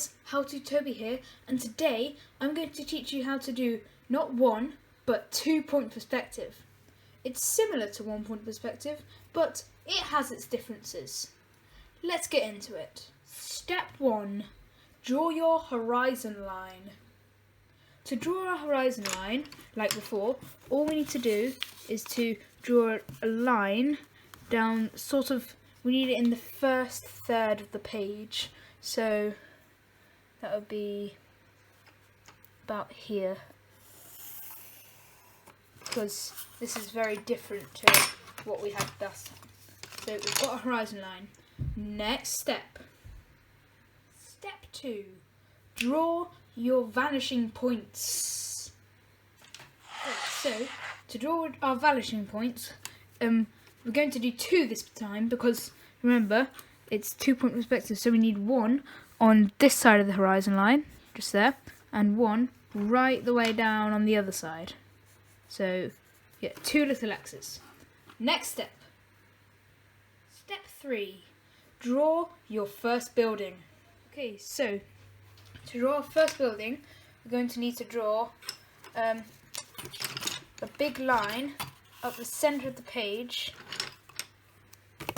guys, How2Toby here, and today I'm going to teach you how to do not one but 2-point perspective. It's similar to 1-point perspective, but it has its differences. Let's get into it. Step 1. Draw your horizon line. To draw a horizon line, like before, all we need to do is to draw a line down we need it in the first third of the page. So that would be about here, because this is very different to what we had last time. So we've got a horizon line. Next step. Step 2. Draw your vanishing points. Okay, so to draw our vanishing points, we're going to do 2 this time because remember it's 2-point perspective, so we need 1 on this side of the horizon line, just there, and 1 right the way down on the other side. So yeah, 2 little X's. Next step. Step 3. Draw your first building. Okay, so to draw our first building, we're going to need to draw a big line up the centre of the page,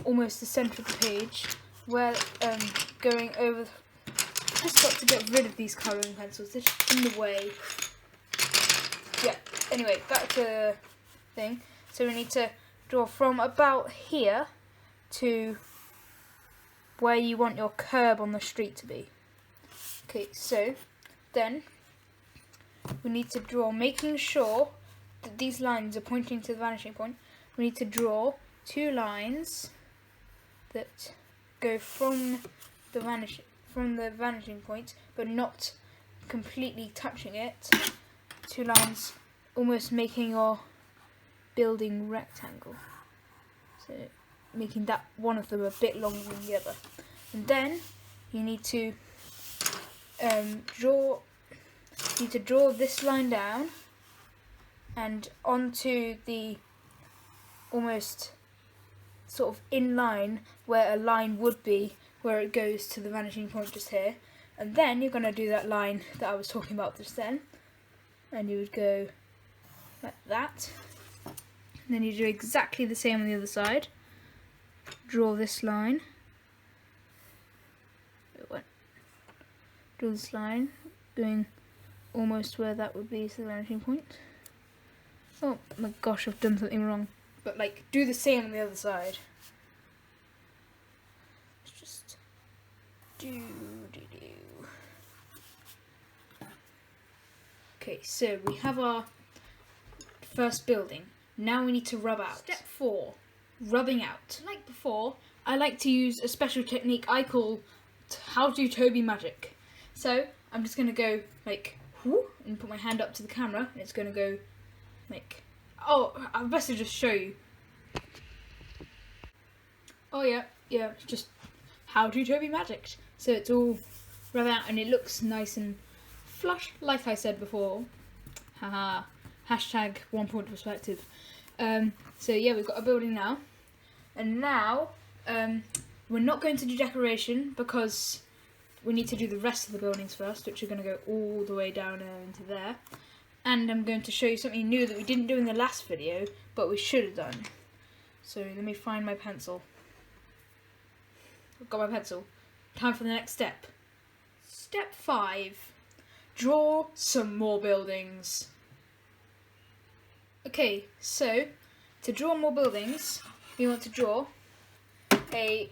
almost the centre of the page, where going over. Just got to get rid of these colouring pencils, they're just in the way. Yeah, anyway, back to the thing. So we need to draw from about here to where you want your curb on the street to be. Okay, so then we need to draw, making sure that these lines are pointing to the vanishing point. We need to draw 2 lines that go from the vanishing point, but not completely touching it. 2 lines almost making your building rectangle. So making that one of them a bit longer than the other. And then you need to draw this line down and onto the almost sort of in line where a line would be, where it goes to the vanishing point just here. And then you're going to do that line that I was talking about just then, and you would go like that. And then you do exactly the same on the other side. Draw this line. Draw this line, going almost where that would be to the vanishing point. Oh my gosh, I've done something wrong. But like, do the same on the other side. Let's just do. Okay, so we have our first building. Now we need to rub out. Step 4, rubbing out. Like before, I like to use a special technique I call How2Toby magic. So I'm just gonna go like whoo, and put my hand up to the camera, and it's gonna go like, oh, I'd best to just show you. Oh yeah, just How2Toby magic. So it's all rub out and it looks nice and flush, like I said before. Haha. Hashtag 1-point perspective. So yeah, we've got a building now. And now, we're not going to do decoration because we need to do the rest of the buildings first, which are going to go all the way down into there. And I'm going to show you something new that we didn't do in the last video, but we should have done. So let me find my pencil. I've got my pencil. Time for the next step. Step 5. Draw some more buildings. Okay, so to draw more buildings, we want to draw a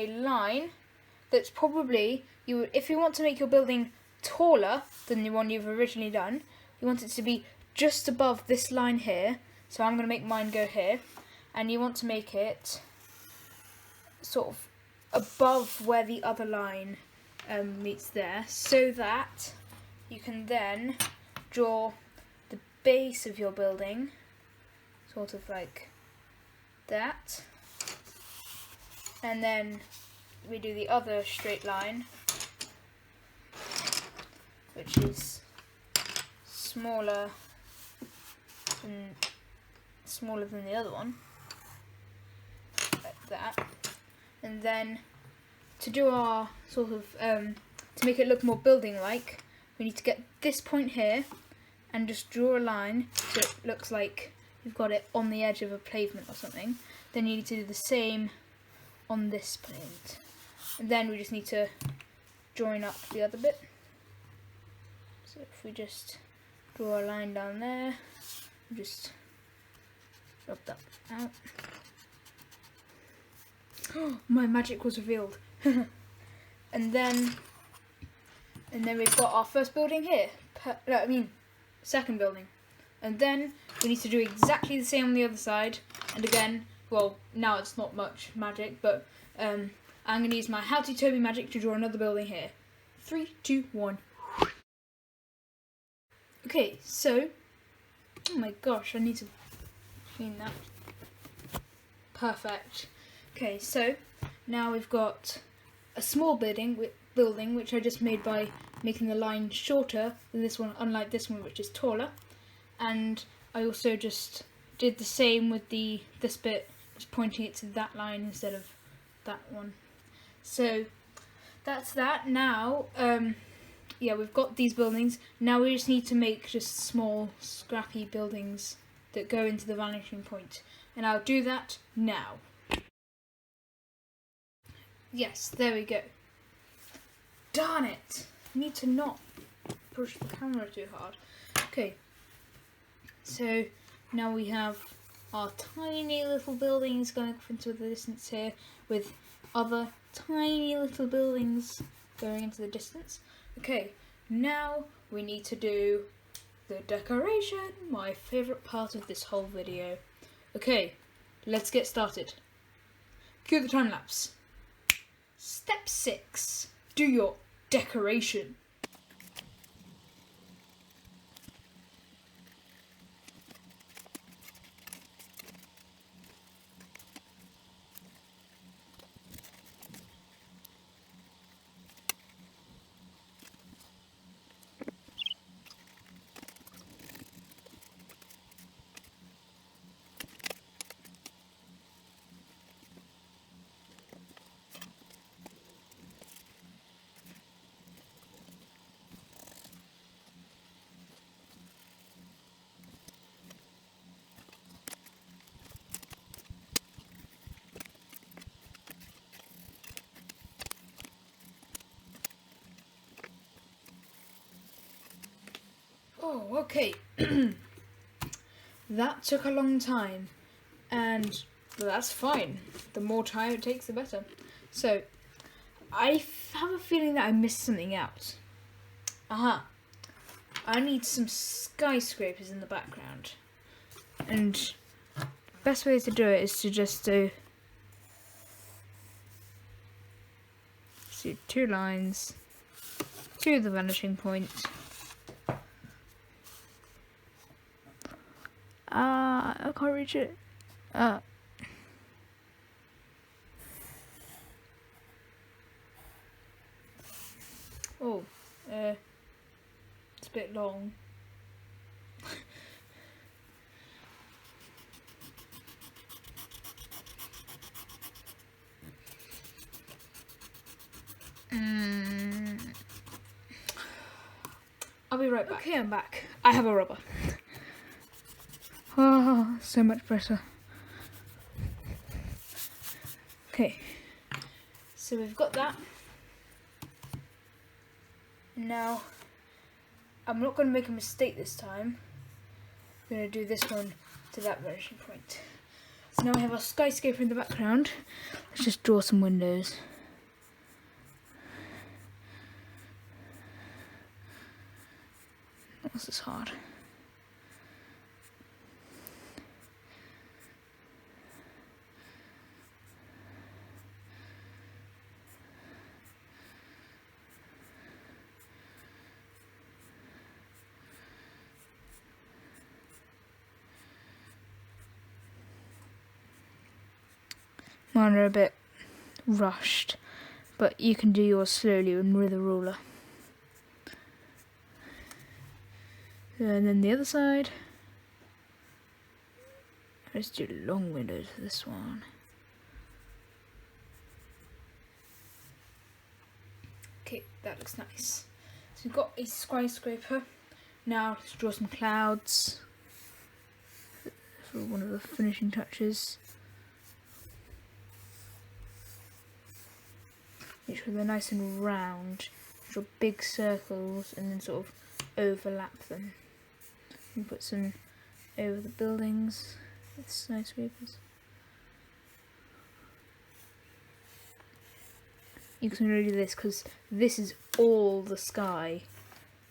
line that's probably, if you want to make your building taller than the one you've originally done, you want it to be just above this line here. So I'm going to make mine go here, and you want to make it sort of above where the other line meets there, so that you can then draw the base of your building sort of like that, and then we do the other straight line, which is smaller than the other one, like that. And then to do our sort of, to make it look more building-like, we need to get this point here and just draw a line so it looks like you've got it on the edge of a pavement or something. Then you need to do the same on this point. And then we just need to join up the other bit. So if we just draw a line down there, just rub that out. Oh, my magic was revealed. and then we've got our first building here. Second building. And then we need to do exactly the same on the other side. And again, well, now it's not much magic, but I'm going to use my How2Toby magic to draw another building here. 3, 2, 1. Okay, so, oh my gosh, I need to clean that. Perfect. Okay, so now we've got a small building which I just made by making the line shorter than this one, unlike this one which is taller. And I also just did the same with this bit, just pointing it to that line instead of that one. So that's that. Now, yeah, we've got these buildings. Now we just need to make just small, scrappy buildings that go into the vanishing point. And I'll do that now. Yes, there we go. Darn it! I need to not push the camera too hard. Okay. So now we have our tiny little buildings going off into the distance here, with other tiny little buildings going into the distance. Okay, now we need to do the decoration, my favourite part of this whole video. Okay, let's get started. Cue the time lapse. Step 6. Do your decoration. Oh, okay. That took a long time, and that's fine. The more time it takes, the better. So, I have a feeling that I missed something out. Aha. I need some skyscrapers in the background. And the best way to do it is to just do 2 lines to the vanishing point. I can't reach it. It's a bit long. I'll be right back. Okay, I'm back. I have a rubber. Oh, so much better. Okay, so we've got that. Now, I'm not going to make a mistake this time. I'm going to do this one to that vanishing point. So now we have our skyscraper in the background. Let's just draw some windows. This is hard. Mine are a bit rushed, but you can do yours slowly and with a ruler. And then the other side. Let's do long windows for this one. that looks nice. So we've got a skyscraper. Now let's draw some clouds for one of the finishing touches. Make sure they're nice and round. Draw big circles and then sort of overlap them. And put some over the buildings with skyscrapers. You can really do this because this is all the sky,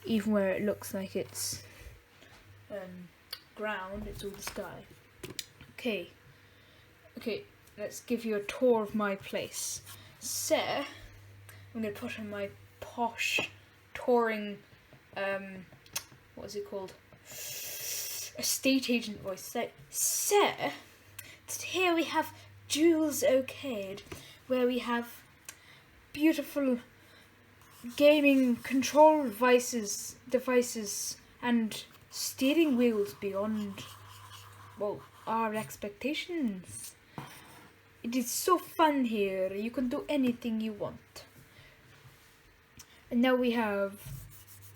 even where it looks like it's ground, it's all the sky. Okay, let's give you a tour of my place. So, I'm going to put on my posh touring, what is it called? Estate agent voice. So, here we have Jules O'Cade, where we have beautiful gaming control devices and steering wheels beyond, well, our expectations. It is so fun here. You can do anything you want. And now we have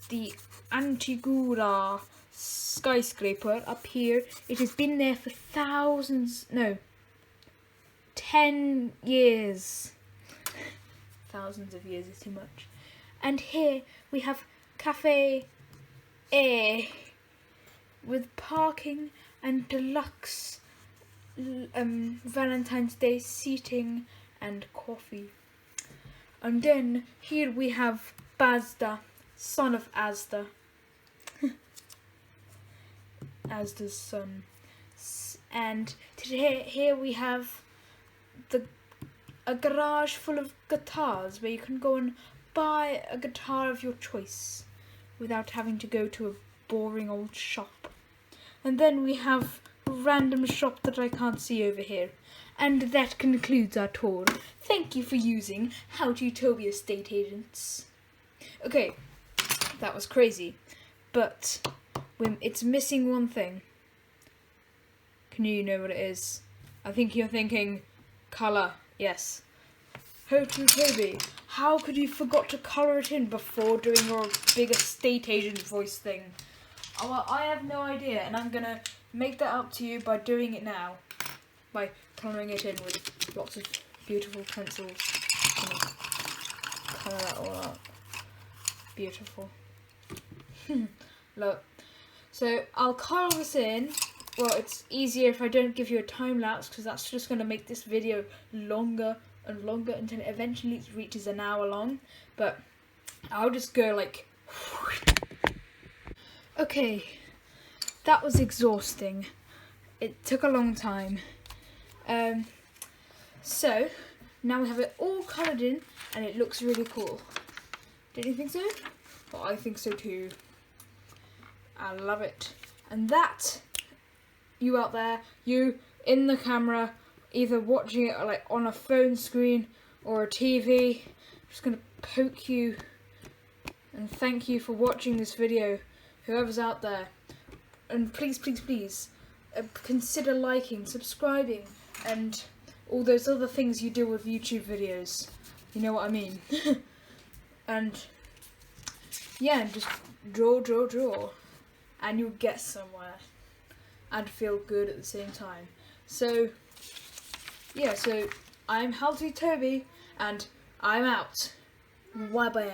the Antigua skyscraper up here. It has been there for 10 years. Thousands of years is too much. And here we have Cafe A with parking and deluxe Valentine's Day seating and coffee. And then here we have Bazda, son of Asda. Asda's son. And today here we have a garage full of guitars where you can go and buy a guitar of your choice without having to go to a boring old shop. And then we have a random shop that I can't see over here. And that concludes our tour. Thank you for using How2Toby estate agents. Okay, that was crazy, but it's missing one thing. Can you know what it is? I think you're thinking colour. Yes. How2Toby, how could you forgot to colour it in before doing your big estate agent voice thing? Oh, well, I have no idea, and I'm gonna make that up to you by doing it now. By colouring it in with lots of beautiful pencils. Colour that all up. Beautiful. Look. So I'll colour this in. Well, it's easier if I don't give you a time lapse because that's just going to make this video longer and longer until it eventually reaches an hour long. But I'll just go like... Okay, that was exhausting. It took a long time. So, now we have it all coloured in and it looks really cool. Don't you think so? Well, I think so too. I love it. And that... You out there, you in the camera, either watching it like on a phone screen or a TV, I'm just going to poke you and thank you for watching this video, whoever's out there. And please, please, please, consider liking, subscribing, and all those other things you do with YouTube videos. You know what I mean? And yeah, just draw, and you'll get somewhere. And feel good at the same time. So, yeah, so I'm How2Toby, and I'm out. Wabam.